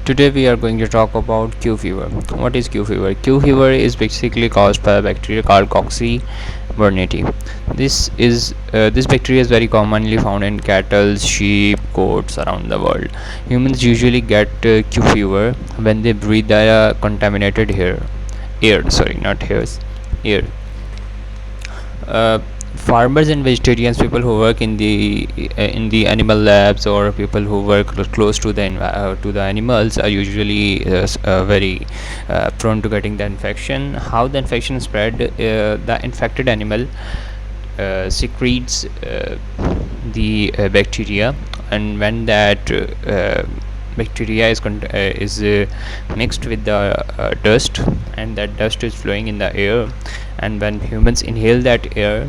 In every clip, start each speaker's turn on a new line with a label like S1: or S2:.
S1: Today we are going to talk about Q fever. What is Q fever? Q fever is basically caused by a bacteria called Coxiella burnetii. This bacteria is very commonly found in cattle, sheep, goats around the world. Humans usually get Q fever when they breathe contaminated air. Sorry, not hairs, air. uh, Farmers and vegetarians, people who work in the animal labs, or people who work close to to the animals, are usually very prone to getting the infection. How the infection spread? The infected animal secretes bacteria, and when that bacteria is mixed with the dust, and that dust is flowing in the air, and when humans inhale that air,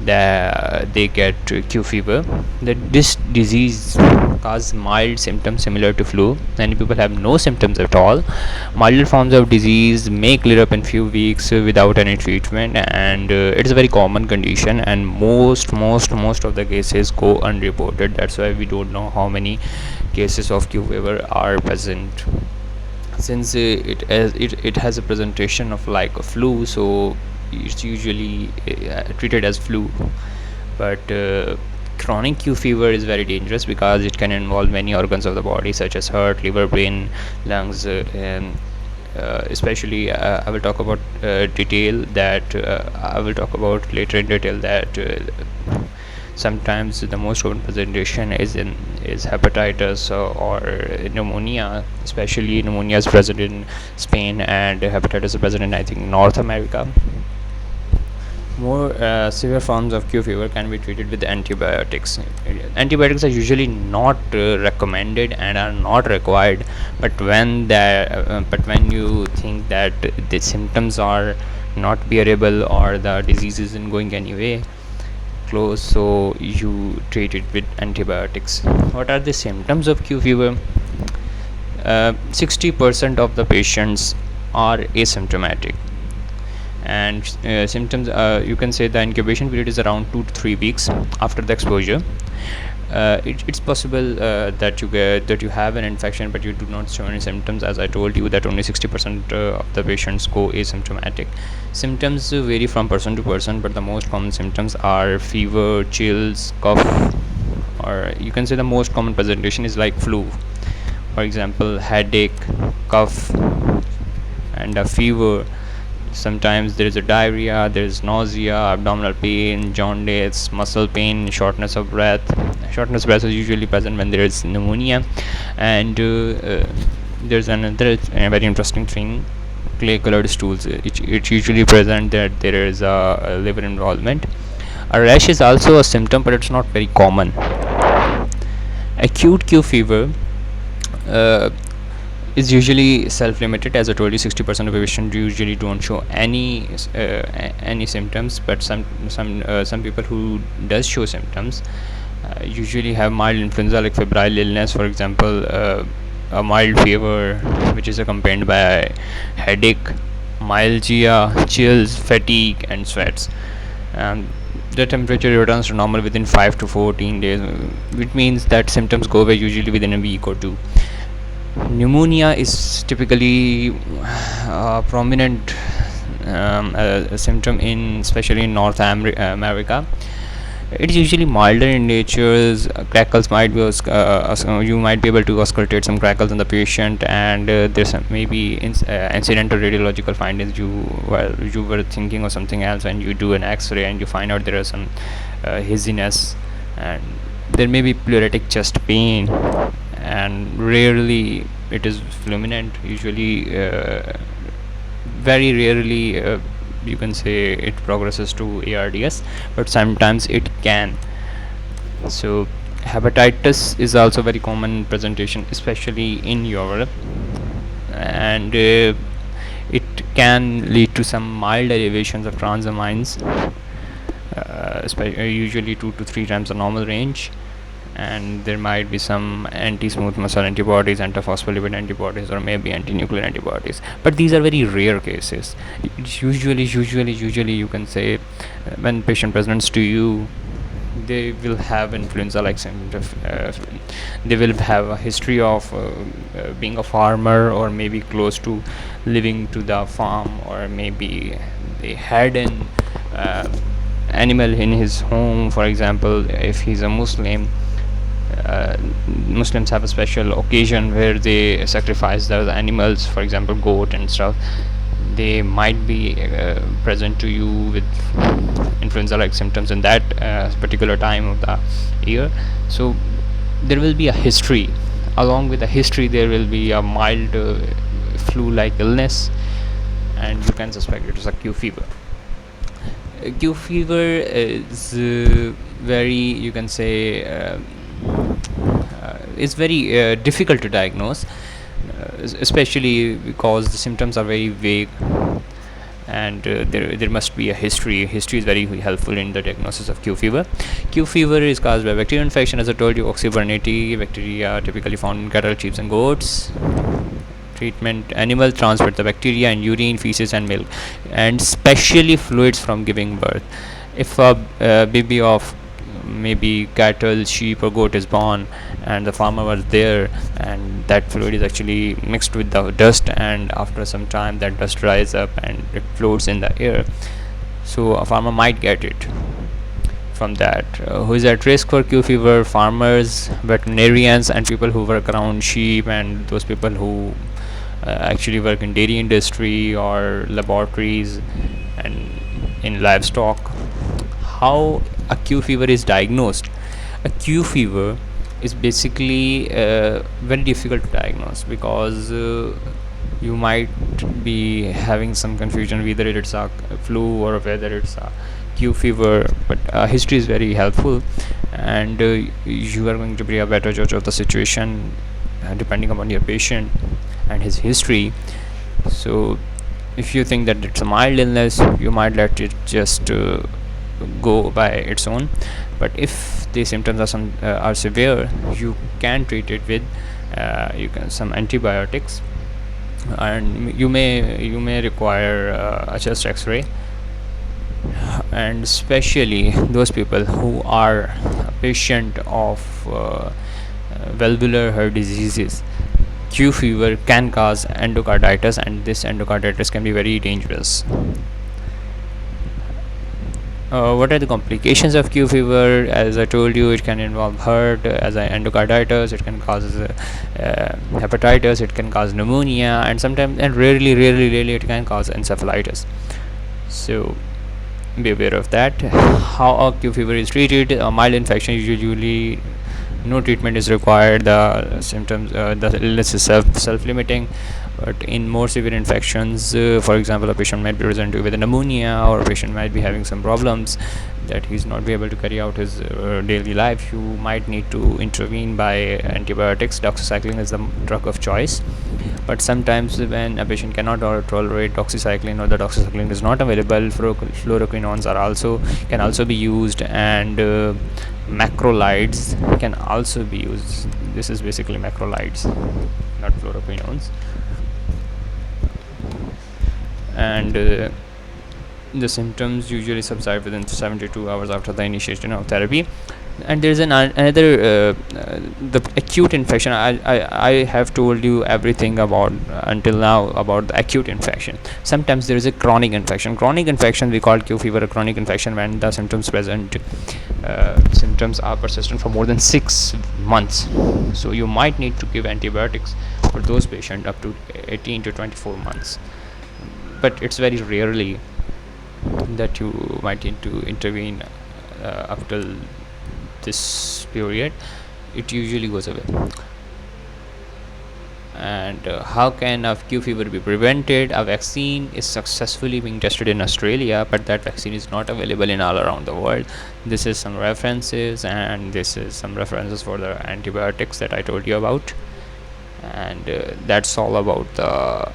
S1: they get Q fever. This disease causes mild symptoms similar to flu. Many people have no symptoms at all. Milder forms of disease may clear up in few weeks without any treatment, and it is a very common condition. And most of the cases go unreported. That's why we don't know how many cases of Q fever are present. Since it has a presentation of like a flu, so it's usually treated as flu. But chronic Q fever is very dangerous because it can involve many organs of the body, such as heart, liver, brain, lungs, and especially I will talk about I will talk about later in detail that sometimes the most common presentation is hepatitis or pneumonia. Especially pneumonia is present in Spain, and hepatitis is present in, I think, North America. More severe forms of Q fever can be treated with antibiotics. Antibiotics are usually not recommended and are not required, but when you think that the symptoms are not bearable or the disease isn't going anyway close, so you treat it with antibiotics. What are the symptoms of Q fever? 60% of the patients are asymptomatic, and symptoms, you can say the incubation period is around 2 to 3 weeks after the exposure. It's possible that you have an infection but you do not show any symptoms. As I told you, that only 60% of the patients go asymptomatic. Symptoms vary from person to person, but the most common symptoms are fever, chills, cough, or you can say the most common presentation is like flu. For example, headache, cough, and a fever. Sometimes there is a diarrhea, there is nausea, abdominal pain, jaundice, muscle pain, shortness of breath. Shortness of breath is usually present when there is pneumonia. And there's another very interesting thing: clay colored stools. It's usually present that there is a liver involvement. A rash is also a symptom, but it's not very common. Acute Q fever is usually self-limited. As I told you, 60% of patients usually don't show any symptoms, but some people who does show symptoms usually have mild influenza, like febrile illness, for example, a mild fever which is accompanied by headache, myalgia, chills, fatigue, and sweats. The temperature returns to normal within 5 to 14 days, which means that symptoms go away usually within a week or two. Pneumonia is typically a prominent symptom especially in North America. It is usually milder in nature. Crackles might be you might be able to auscultate some crackles in the patient, and there's maybe incidental radiological findings. You were thinking of something else, and you do an X-ray and you find out there is some haziness, and there may be pleuritic chest pain, and rarely it is fulminant. Usually very rarely you can say it progresses to ARDS, but sometimes it can. So hepatitis is also very common presentation, especially in Europe, and it can lead to some mild elevations of transamines, usually 2 to 3 times the normal range, and there might be some anti-smooth muscle antibodies, antiphospholipid antibodies, or maybe anti-nuclear antibodies, but these are very rare cases. It's usually you can say when patient presents to you, they will have influenza like symptoms. They will have a history of being a farmer, or maybe close to living to the farm, or maybe they had an uh, animal in his home. For example, if he's a Muslim, uh, Muslims have a special occasion where they sacrifice those animals, for example goat and stuff. They might be present to you with influenza like symptoms in that particular time of the year. So there will be a history. Along with the history, there will be a mild flu like illness, and you can suspect it is a Q fever. Q fever is very, you can say, it's very difficult to diagnose, especially because the symptoms are very vague, and there must be a history. History is very helpful in the diagnosis of Q fever. Q fever is caused by bacterial infection, as I told you. Coxiella burnetii bacteria typically found in cattle, sheep, and goats. Treatment: animal transmit the bacteria in urine, feces, and milk, and especially fluids from giving birth. If a baby of maybe cattle, sheep, or goat is born, and the farmer was there, and that fluid is actually mixed with the dust, and after some time that dust dries up and it floats in the air, so a farmer might get it from that. Who is at risk for Q fever? Farmers, veterinarians, and people who work around sheep, and those people who actually work in dairy industry or laboratories and in livestock. How a Q fever is diagnosed? A Q fever is basically very difficult to diagnose, because you might be having some confusion whether it's a flu or whether it's a Q fever. But history is very helpful, and you are going to be a better judge of the situation depending upon your patient and his history. So if you think that it's a mild illness, you might let it just go by its own. But if the symptoms are severe, you can treat it with some antibiotics, and you may require a chest X-ray. And especially those people who are a patient of valvular heart diseases, Q fever can cause endocarditis, and this endocarditis can be very dangerous. What are the complications of Q fever? As I told you, it can involve heart, as endocarditis. It can cause hepatitis. It can cause pneumonia, and sometimes, and rarely, it can cause encephalitis. So be aware of that. How a Q fever is treated? A mild infection, usually no treatment is required. The symptoms, the illness is self-limiting. But in more severe infections, for example, a patient might be presented with a pneumonia, or a patient might be having some problems that he's not be able to carry out his daily life. You might need to intervene by antibiotics. Doxycycline is the drug of choice. But sometimes when a patient cannot tolerate doxycycline, or the doxycycline is not available, fluoroquinones can also be used, and macrolides can also be used. This is basically macrolides, not fluoroquinones. And the symptoms usually subside within 72 hours after the initiation of therapy. And there's another the acute infection. I have told you everything about until now about the acute infection. Sometimes there is a chronic infection. Chronic infection, we call Q fever a chronic infection when the symptoms are persistent for more than 6 months. So you might need to give antibiotics for those patients up to 18 to 24 months. But it's very rarely that you might need to intervene up till this period. It usually goes away. And how can a Q fever be prevented? A vaccine is successfully being tested in Australia, but that vaccine is not available in all around the world. This is some references, and this is some references for the antibiotics that I told you about. And that's all about the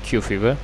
S1: Q fever.